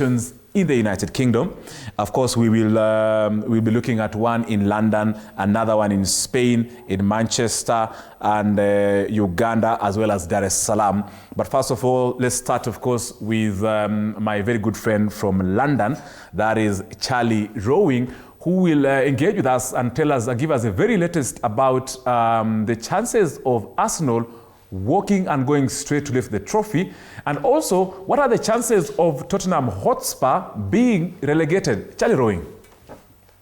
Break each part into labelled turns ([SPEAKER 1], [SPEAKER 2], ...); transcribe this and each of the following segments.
[SPEAKER 1] in the United Kingdom. Of course, we will we'll be looking at one in London, another one in Spain, in Manchester and Uganda, as well as Dar es Salaam. But first of all, let's start, of course, with my very good friend from London, that is Charlie Rowing, who will engage with us and tell us, give us the very latest about the chances of Arsenal walking and going straight to lift the trophy, and also what are the chances of Tottenham Hotspur being relegated. Charlie Rowing.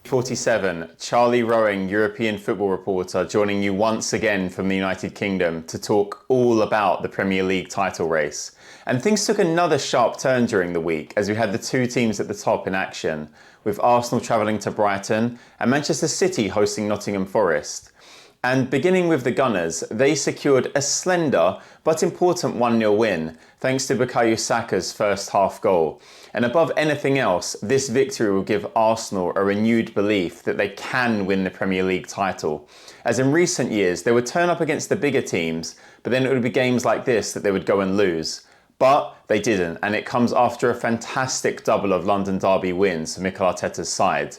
[SPEAKER 2] 47, Charlie Rowing, European football reporter, joining you once again from the United Kingdom to talk all about the Premier League title race. And things took another sharp turn during the week as we had the two teams at the top in action, with Arsenal travelling to Brighton and Manchester City hosting Nottingham Forest. And beginning with the Gunners, they secured a slender but important 1-0 win thanks to Bukayo Saka's first half goal. And above anything else, this victory will give Arsenal a renewed belief that they can win the Premier League title. As in recent years, they would turn up against the bigger teams, but then it would be games like this that they would go and lose. But they didn't, and it comes after a fantastic double of London derby wins for Mikel Arteta's side.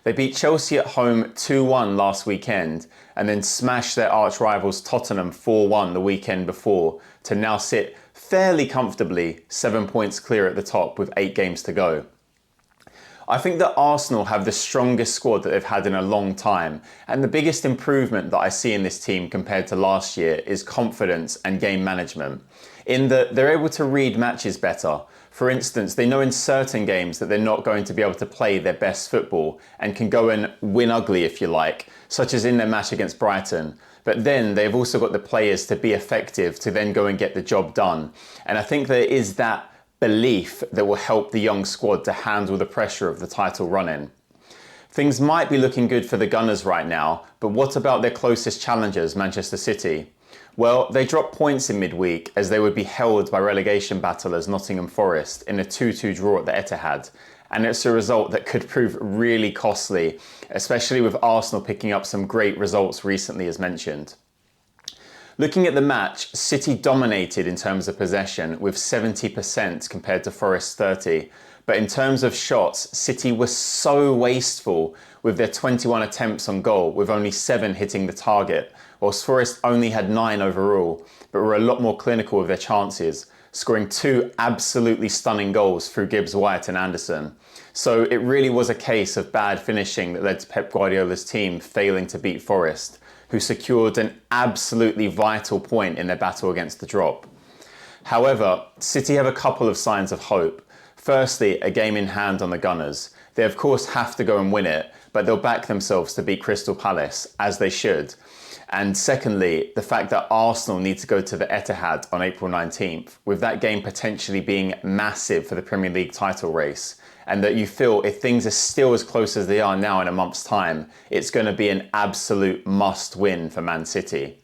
[SPEAKER 2] They beat Chelsea at home 2-1 last weekend and then smashed their arch rivals Tottenham 4-1 the weekend before to now sit fairly comfortably 7 points clear at the top with 8 games to go. I think that Arsenal have the strongest squad that they've had in a long time, and the biggest improvement that I see in this team compared to last year is confidence and game management, in that they're able to read matches better. For instance, they know in certain games that they're not going to be able to play their best football and can go and win ugly if you like, such as in their match against Brighton. But then they've also got the players to be effective to then go and get the job done. And I think there is that belief that will help the young squad to handle the pressure of the title run-in. Things might be looking good for the Gunners right now, but what about their closest challengers, Manchester City? Well, they dropped points in midweek as they would be held by relegation battlers Nottingham Forest in a 2-2 draw at the Etihad. And it's a result that could prove really costly, especially with Arsenal picking up some great results recently as mentioned. Looking at the match, City dominated in terms of possession with 70% compared to Forest's 30%. But in terms of shots, City was so wasteful with their 21 attempts on goal, with only 7 hitting the target, whilst Forest only had 9 overall, but were a lot more clinical with their chances, scoring 2 absolutely stunning goals through Gibbs-White and Anderson. So it really was a case of bad finishing that led to Pep Guardiola's team failing to beat Forest, who secured an absolutely vital point in their battle against the drop. However, City have a couple of signs of hope. Firstly, a game in hand on the Gunners. They of course have to go and win it, but they'll back themselves to beat Crystal Palace, as they should. And secondly, the fact that Arsenal need to go to the Etihad on April 19th, with that game potentially being massive for the Premier League title race, and that you feel if things are still as close as they are now in a month's time, it's going to be an absolute must-win for Man City.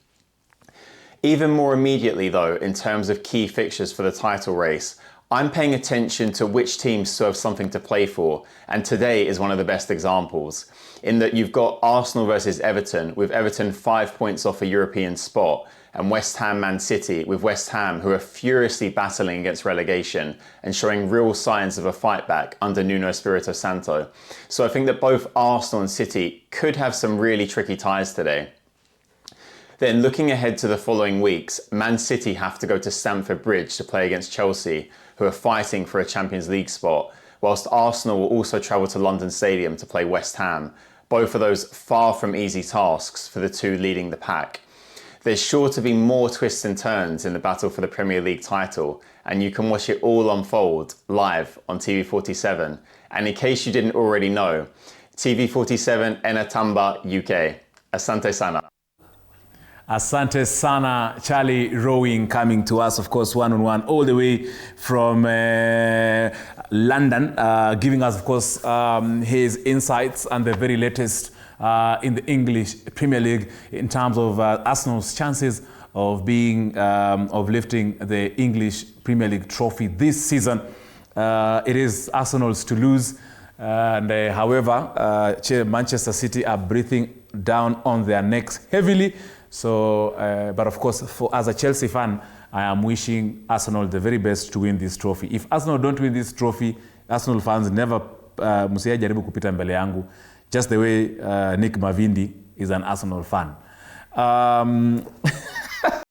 [SPEAKER 2] Even more immediately though, in terms of key fixtures for the title race, I'm paying attention to which teams still have something to play for, and today is one of the best examples, in that you've got Arsenal versus Everton, with Everton 5 points off a European spot, and West Ham Man City, with West Ham who are furiously battling against relegation and showing real signs of a fight back under Nuno Espirito Santo. So I think that both Arsenal and City could have some really tricky ties today. Then looking ahead to the following weeks, Man City have to go to Stamford Bridge to play against Chelsea, who are fighting for a Champions League spot, whilst Arsenal will also travel to London Stadium to play West Ham. Both of those far from easy tasks for the two leading the pack. There's sure to be more twists and turns in the battle for the Premier League title, and you can watch it all unfold live on TV47. And in case you didn't already know, TV47 Enatamba UK. Asante sana.
[SPEAKER 1] Asante sana, Charlie Rowing, coming to us, of course, one-on-one, all the way from London, giving us, of course, his insights and the very latest in the English Premier League in terms of Arsenal's chances of being, of lifting the English Premier League trophy this season. It is Arsenal's to lose, and however, Manchester City are breathing down on their necks heavily. So, but of course, as a Chelsea fan, I am wishing Arsenal the very best to win this trophy. If Arsenal don't win this trophy, Arsenal fans, never msiye jaribu kupita mbele yangu, just the way Nick Mavindi is an Arsenal fan.